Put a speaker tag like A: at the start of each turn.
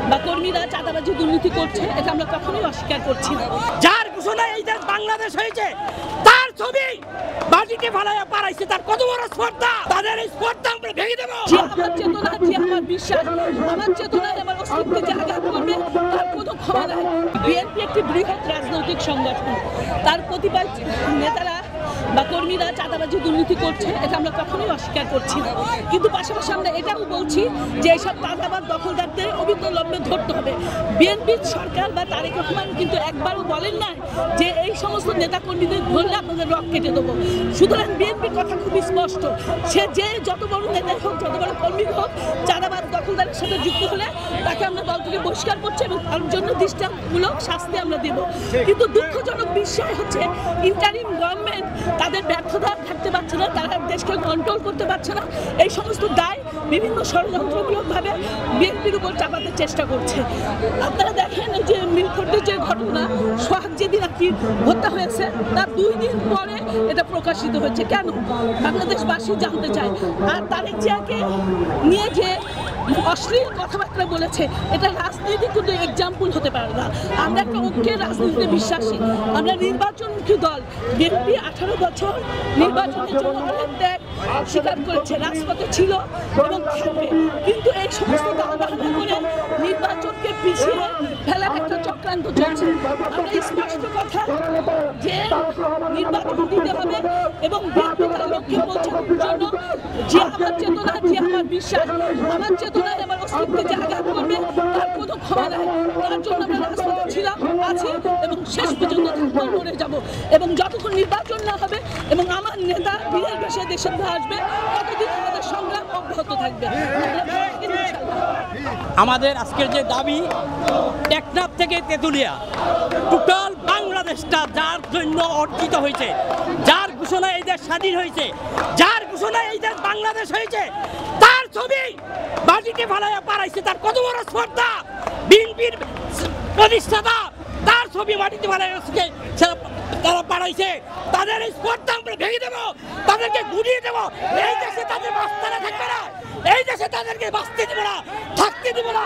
A: বা কর্মীরা চাঁদাবাজি দুর্নীতি করছে, এটা আমরা কখনোই অস্বীকার করছি না।
B: যার ঘোষণায় এই দেশ বাংলাদেশ হয়েছে তার ছবি মাটিতে ফেলাইয়া পারাইছে, তার কত বড় স্পর্ধা, তাদের এই স্পর্ধা আমরা ভেঙে দেব।
A: যে আমার চেতনা, যে আমার বিশ্বাস, আমার চেতনায় আমার অস্তিত্বে যে আঘাত করবে তার কোনো ক্ষমা নাই। বিএনপি একটি বৃহৎ রাজনৈতিক সংগঠন, তার কতিপয় নেতারা বা কর্মীরা চাঁদাবাজি দুর্নীতি করছে, এটা আমরা কখনোই অস্বীকার করছি না। কিন্তু পাশাপাশি আমরা এটাও বলছি যে এইসব চাঁদাবাজ দখলদারদের অবিলম্বে ধরতে হবে। বিএনপির সরকার বা তারেক রহমান কিন্তু একবারও বলেন না যে এই সমস্ত নেতা কর্মীদের ধরলে আপনাদের রক কেটে দেবো। সুতরাং বিএনপির কথা খুবই স্পষ্ট, সে যে যত বড় নেতাই হোক, যত বড় কর্মী হোক, চাঁদাবাজ দখলদারের সাথে যুক্ত হলে তাকে আমরা দল থেকে বহিষ্কার করছি এবং তার জন্য দৃষ্টান্তমূলক শাস্তি আমরা দেব। কিন্তু দুঃখজনক বিষয় হচ্ছে ইন্টারিম গভর্নমেন্ট তাদের ব্যর্থতা থাকতে পারছে না, তারা দেশকে কন্ট্রোল করতে পারছে না। এই সমস্ত দায় বিভিন্ন ষড়যন্ত্রমূলকভাবে বিএনপির উপর চাপাতে চেষ্টা করছে। আপনারা দেখেন এই যে মিলফোর্ডের যে ঘটনা, সোহাগ যেদিন আর কি হত্যা হয়েছে তার 2 দিন পরে এটা প্রকাশিত হয়েছে। কেন? বাংলাদেশবাসী জানতে চায়। আর তারেক জিয়াকে নিয়ে যে অশ্লীল কথাবার্তা বলেছে, এটা রাজনীতি কিন্তু এক্সাম্পল হতে পারে না। আমরা একটা ঐক্যের রাজনীতিতে বিশ্বাসী, আমরা নির্বাচনমুখী দল। বিএনপি 18 বছর নির্বাচনের জন্য অনেক ত্যাগ স্বীকার করেছে, রাজপথে ছিল এবং থাকবে। কিন্তু এই সমস্ত দাবাহানা করে নির্বাচনকে পিছিয়ে ফেলার একটা চক্রান্ত চলছে। আমরা স্পষ্ট কথা যে নির্বাচন দিতে হবে এবং বিএনপি তার লক্ষ্যে পৌঁছানোর জন্য যে আমার চেতনা, যে আমার বিশ্বাস, আমার চেতনায় আমার অস্তিত্বে যে আঘাত করবে তার কোনো ক্ষমা নাই। তার জন্য আমরা রাজপথে ছিলাম, আছি এবং শেষ পর্যন্ত থাকবো, লড়ে যাব। এবং যতক্ষণ নির্বাচন না হবে এবং আমার নেতা বীরের বেশে দেশে আসবে, ততদিন আমাদের সংগ্রাম অব্যাহত থাকবে।
B: আমাদের আজকের যে দাবি, টেকনাফ থেকে তেঁতুলিয়া টোটাল বাংলাদেশটা যার জন্য অর্জিত হয়েছে, যার ঘোষণায় এই দেশ স্বাধীন হয়েছে, যার ঘোষণায় এই দেশ বাংলাদেশ হয়েছে, তার ছবি মাটিতে ফেলাইয়া পারাইছে, তার কত বড় স্পর্ধা। বিএনপির প্রতিষ্ঠাতা তার ছবি মাটিতে ফেলাইয়া তারা পারাইছে, তাদের এই স্পর্ধা আমরা ভেঙে দেবো, তাদেরকে গুড়িয়ে দেবো। এই দেশে তাদের বাস্তারা থাকবে না, এই দেশে তাদেরকে বাঁচতে দিব না, থাকতে দিব না।